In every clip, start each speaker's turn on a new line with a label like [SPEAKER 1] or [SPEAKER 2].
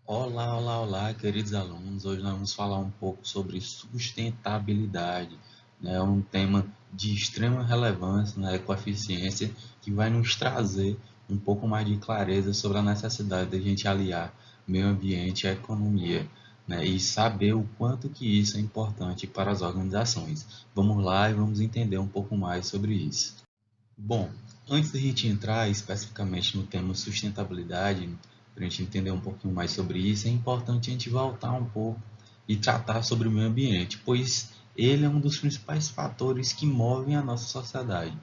[SPEAKER 1] Olá, olá, olá, queridos alunos. Hoje nós vamos falar um pouco sobre sustentabilidade, né? Um tema de extrema relevância na ecoeficiência que vai nos trazer um pouco mais de clareza sobre a necessidade de a gente aliar meio ambiente à economia, né? E saber o quanto que isso é importante para as organizações. Vamos lá e vamos entender um pouco mais sobre isso. Bom, antes da gente entrar especificamente no tema sustentabilidade, para a gente entender um pouquinho mais sobre isso, é importante a gente voltar um pouco e tratar sobre o meio ambiente, pois ele é um dos principais fatores que movem a nossa sociedade.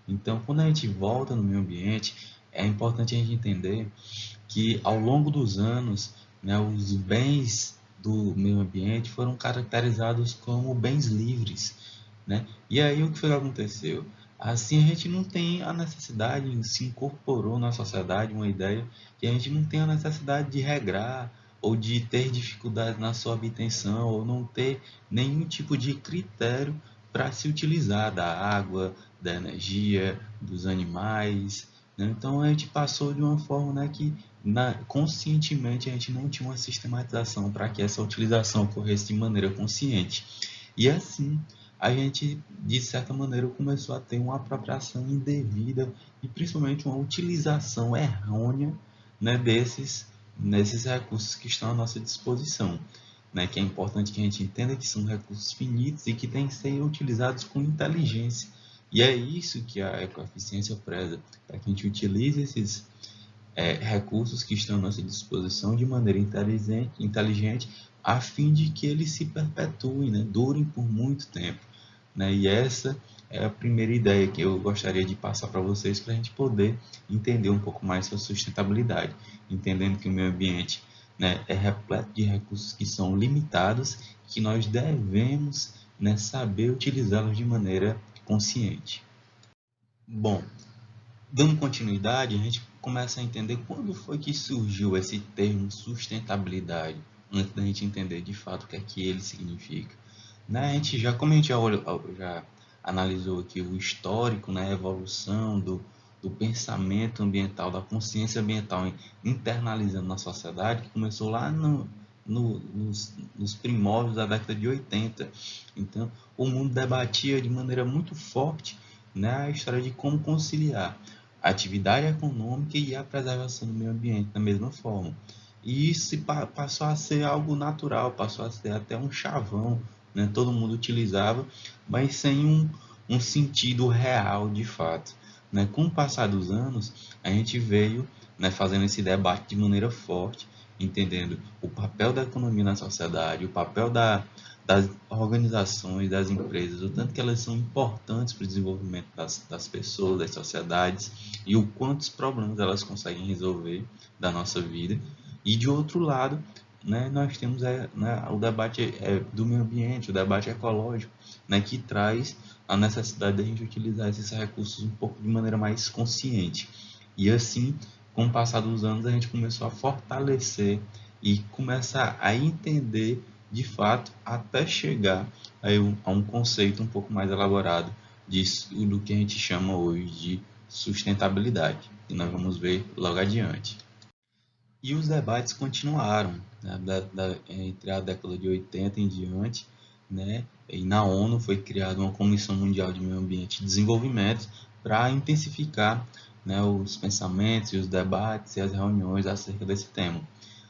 [SPEAKER 1] Então, quando a gente volta no meio ambiente, é importante a gente entender que ao longo dos anos, né, os bens do meio ambiente foram caracterizados como bens livres, né? E aí o que foi que aconteceu? Assim a gente não tem a necessidade, se incorporou na sociedade uma ideia que a gente não tem a necessidade de regrar ou de ter dificuldade na sua obtenção ou não ter nenhum tipo de critério para se utilizar da água, da energia, dos animais, né? Então a gente passou de uma forma, né, que conscientemente a gente não tinha uma sistematização para que essa utilização ocorresse de maneira consciente. E assim a gente, de certa maneira, começou a ter uma apropriação indevida e principalmente uma utilização errônea, né, nesses recursos que estão à nossa disposição. Né, que é importante que a gente entenda que são recursos finitos e que têm que ser utilizados com inteligência. E é isso que a ecoeficiência preza, para que a gente utilize esses recursos que estão à nossa disposição de maneira inteligente a fim de que eles se perpetuem, né, durem por muito tempo. Né? E essa é a primeira ideia que eu gostaria de passar para vocês para a gente poder entender um pouco mais sobre sustentabilidade, entendendo que o meio ambiente, né, é repleto de recursos que são limitados, que nós devemos, né, saber utilizá-los de maneira consciente. Bom, dando continuidade, a gente começa a entender quando foi que surgiu esse termo sustentabilidade, antes da gente entender de fato o que é que ele significa. Né? A gente já, como a gente já analisou aqui o histórico, né, a evolução do pensamento ambiental, da consciência ambiental internalizando na sociedade, que começou lá nos primórdios da década de 80. Então, o mundo debatia de maneira muito forte, né, a história de como conciliar a atividade econômica e a preservação do meio ambiente da mesma forma. E isso passou a ser algo natural, passou a ser até um chavão, né? Todo mundo utilizava, mas sem um sentido real de fato. Né? Com o passar dos anos, a gente veio, né, fazendo esse debate de maneira forte, entendendo o papel da economia na sociedade, o papel das organizações, das empresas, o tanto que elas são importantes para o desenvolvimento das pessoas, das sociedades, e o quantos problemas elas conseguem resolver da nossa vida. E de outro lado, né, nós temos né, o debate do meio ambiente, o debate ecológico, né, que traz a necessidade de a gente utilizar esses recursos um pouco de maneira mais consciente. E assim, com o passar dos anos, a gente começou a fortalecer e começar a entender de fato até chegar a um conceito um pouco mais elaborado do que a gente chama hoje de sustentabilidade. E nós vamos ver logo adiante. E os debates continuaram, né, entre a década de 80 em diante, né, e na ONU foi criada uma Comissão Mundial de Meio Ambiente e Desenvolvimento para intensificar, né, os pensamentos e os debates e as reuniões acerca desse tema.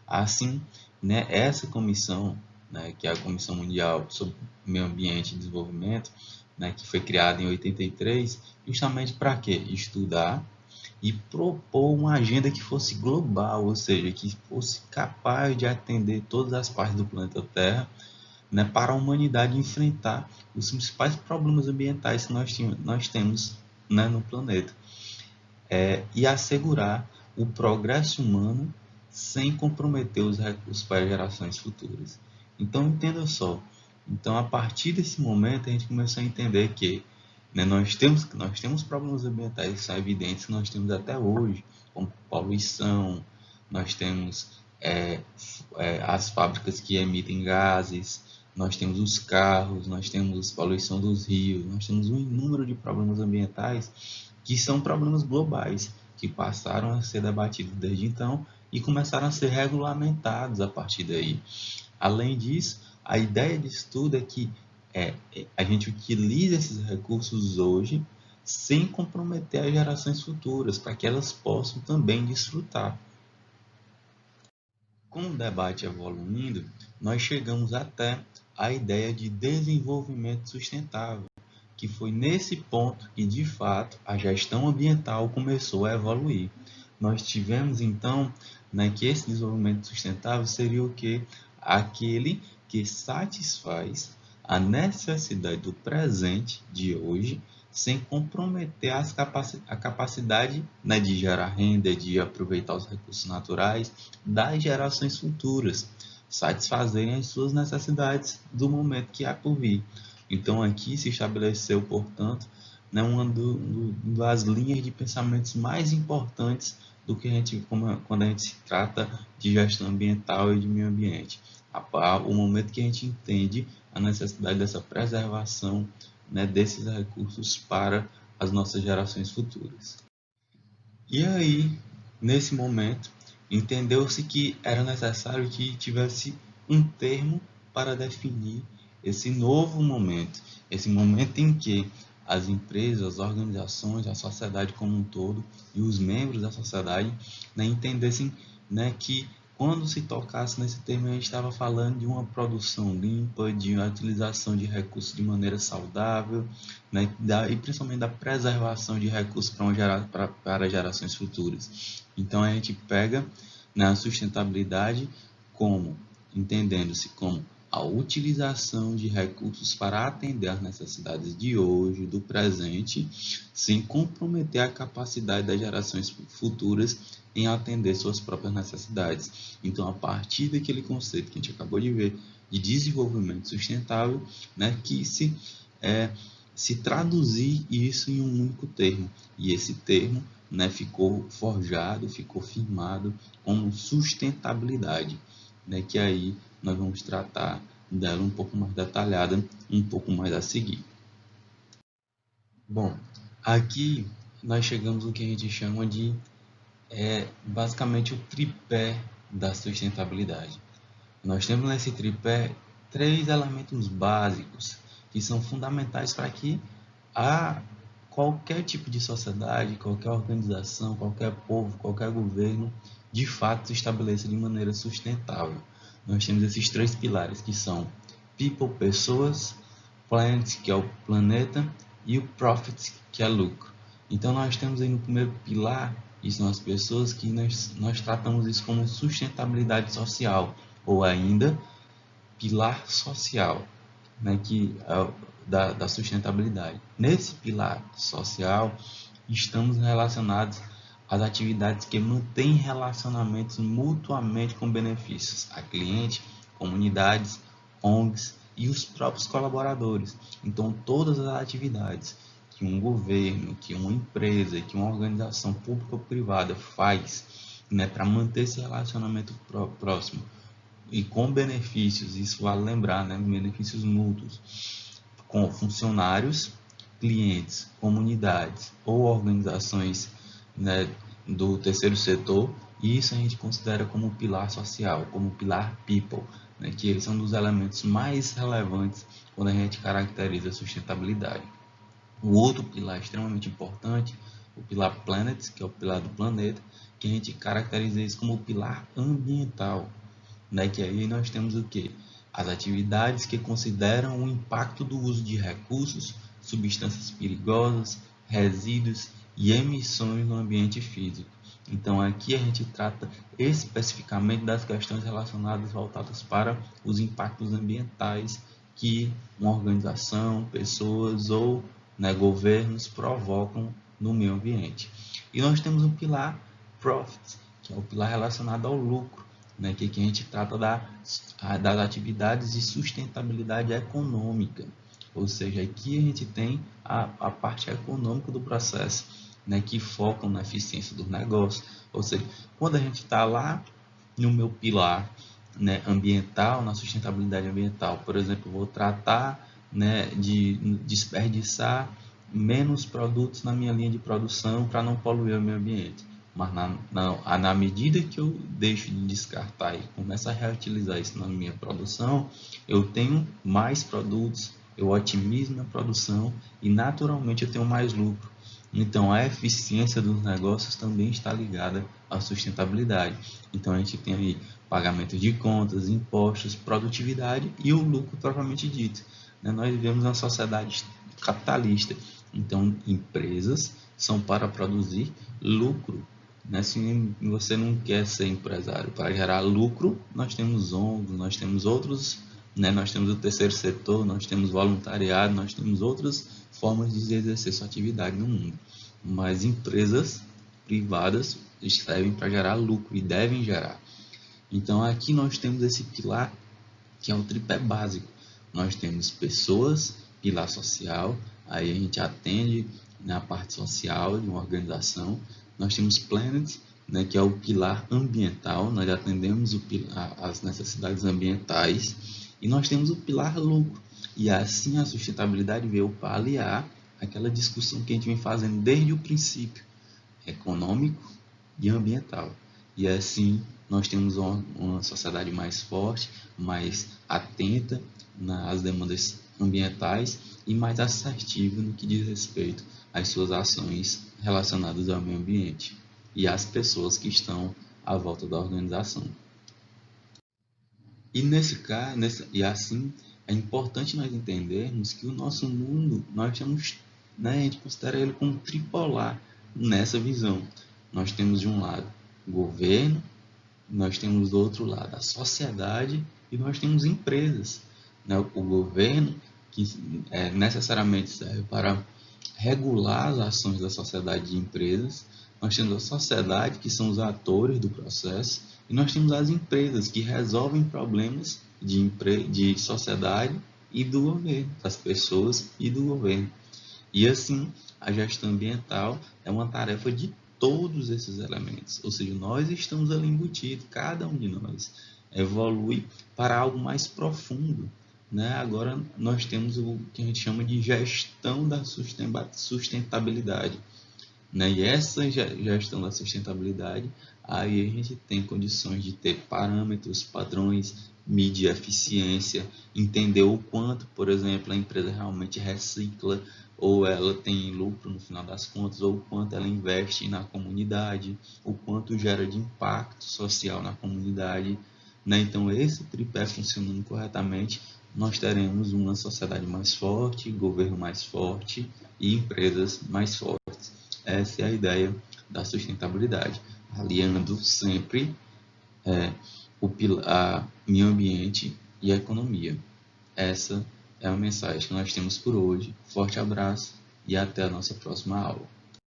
[SPEAKER 1] Assim, né, essa comissão, né, que é a Comissão Mundial sobre Meio Ambiente e Desenvolvimento, né, que foi criada em 83, justamente para quê? Estudar e propor uma agenda que fosse global, ou seja, que fosse capaz de atender todas as partes do planeta Terra, né, para a humanidade enfrentar os principais problemas ambientais que nós temos, né, no planeta, e assegurar o progresso humano sem comprometer os recursos para gerações futuras. Então, entenda só. Então, a partir desse momento, a gente começou a entender que, né, nós temos problemas ambientais que são evidentes que nós temos até hoje, como poluição, nós temos as fábricas que emitem gases, nós temos os carros, nós temos poluição dos rios, nós temos um número de problemas ambientais que são problemas globais, que passaram a ser debatidos desde então e começaram a ser regulamentados a partir daí. Além disso, a ideia de estudo é que a gente utilize esses recursos hoje sem comprometer as gerações futuras, para que elas possam também desfrutar. Com o debate evoluindo, nós chegamos até a ideia de desenvolvimento sustentável, que foi nesse ponto que, de fato, a gestão ambiental começou a evoluir. Nós tivemos, então, que esse desenvolvimento sustentável seria o quê? Aquele que satisfaz a necessidade do presente, de hoje, sem comprometer a capacidade de gerar renda, de aproveitar os recursos naturais das gerações futuras, satisfazerem as suas necessidades do momento que há por vir. Então, aqui se estabeleceu, portanto, uma das linhas de pensamentos mais importantes do que quando a gente se trata de gestão ambiental e de meio ambiente. O momento que a gente entende a necessidade dessa preservação desses recursos para as nossas gerações futuras. E aí, nesse momento, entendeu-se que era necessário que tivesse um termo para definir esse novo momento, esse momento em que as empresas, as organizações, a sociedade como um todo e os membros da sociedade entendessem que quando se tocasse nesse termo, a gente estava falando de uma produção limpa, de uma utilização de recursos de maneira saudável, e principalmente da preservação de recursos para gerações futuras. Então, a gente pega a sustentabilidade como, entendendo-se como a utilização de recursos para atender às necessidades de hoje, do presente, sem comprometer a capacidade das gerações futuras em atender suas próprias necessidades. Então, a partir daquele conceito que a gente acabou de ver, de desenvolvimento sustentável, que se traduzir isso em um único termo. E esse termo ficou forjado, ficou firmado como sustentabilidade, que aí nós vamos tratar dela um pouco mais detalhada, um pouco mais a seguir. Bom, aqui nós chegamos no que a gente chama de basicamente o tripé da sustentabilidade. Nós temos nesse tripé 3 elementos básicos que são fundamentais para que qualquer tipo de sociedade, qualquer organização, qualquer povo, qualquer governo, de fato se estabeleça de maneira sustentável. Nós temos esses 3 pilares que são people, pessoas, planet, que é o planeta, e o profit, que é lucro. Então nós temos aí no primeiro pilar, isso são as pessoas, que nós tratamos isso como sustentabilidade social, ou ainda pilar social, que da sustentabilidade. Nesse pilar social, estamos relacionados às atividades que mantêm relacionamentos mutuamente com benefícios a cliente, comunidades, ONGs e os próprios colaboradores. Então, todas as atividades que um governo, que uma empresa, que uma organização pública ou privada faz para manter esse relacionamento próximo e com benefícios, isso vale lembrar, benefícios mútuos, com funcionários, clientes, comunidades ou organizações do terceiro setor, e isso a gente considera como pilar social, como pilar people, que eles são dos elementos mais relevantes quando a gente caracteriza a sustentabilidade. O outro pilar extremamente importante, o pilar planet, que é o pilar do planeta, que a gente caracteriza isso como o pilar ambiental, que aí nós temos o quê? As atividades que consideram o impacto do uso de recursos, substâncias perigosas, resíduos e emissões no ambiente físico. Então aqui a gente trata especificamente das questões relacionadas, voltadas para os impactos ambientais que uma organização, pessoas ou governos provocam no meio ambiente. E nós temos um pilar profit, que é o pilar relacionado ao lucro, que aqui a gente trata das atividades de sustentabilidade econômica, ou seja, aqui a gente tem a parte econômica do processo, que focam na eficiência do negócio, ou seja, quando a gente está lá no meu pilar ambiental, na sustentabilidade ambiental, por exemplo, eu vou tratar de desperdiçar menos produtos na minha linha de produção para não poluir o meio ambiente. Mas na medida que eu deixo de descartar e começo a reutilizar isso na minha produção, eu tenho mais produtos, eu otimizo minha produção e naturalmente eu tenho mais lucro. Então a eficiência dos negócios também está ligada à sustentabilidade. Então a gente tem aí pagamento de contas, impostos, produtividade e o lucro propriamente dito. Nós vivemos uma sociedade capitalista, então empresas são para produzir lucro. Se você não quer ser empresário para gerar lucro, nós temos ONGs, nós temos outros, nós temos o terceiro setor, nós temos voluntariado, nós temos outras formas de exercer sua atividade no mundo. Mas empresas privadas servem para gerar lucro e devem gerar. Então aqui nós temos esse pilar que é o tripé básico. Nós temos pessoas, pilar social, aí a gente atende na parte social de uma organização. Nós temos planet, que é o pilar ambiental, nós atendemos as necessidades ambientais. E nós temos o pilar lucro. E assim a sustentabilidade veio para aliar aquela discussão que a gente vem fazendo desde o princípio, econômico e ambiental. E assim nós temos uma sociedade mais forte, mais atenta às demandas ambientais e mais assertiva no que diz respeito às suas ações relacionadas ao meio ambiente e às pessoas que estão à volta da organização. E nesse caso, e assim, é importante nós entendermos que o nosso mundo, nós temos, a gente considera ele como tripolar nessa visão. Nós temos de um lado o governo, nós temos do outro lado a sociedade e nós temos empresas. O governo, que necessariamente serve para regular as ações da sociedade de empresas, nós temos a sociedade, que são os atores do processo, e nós temos as empresas, que resolvem problemas de sociedade e do governo, das pessoas e do governo. E assim, a gestão ambiental é uma tarefa de todos esses elementos, ou seja, nós estamos ali embutidos, cada um de nós evolui para algo mais profundo. Agora nós temos o que a gente chama de gestão da sustentabilidade. E essa gestão da sustentabilidade, aí a gente tem condições de ter parâmetros, padrões, medir eficiência, entender o quanto, por exemplo, a empresa realmente recicla ou ela tem lucro no final das contas, ou o quanto ela investe na comunidade, o quanto gera de impacto social na comunidade. Então, esse tripé funcionando corretamente, nós teremos uma sociedade mais forte, governo mais forte e empresas mais fortes. Essa é a ideia da sustentabilidade, aliando sempre o meio ambiente e a economia. Essa é a mensagem que nós temos por hoje. Forte abraço e até a nossa próxima aula.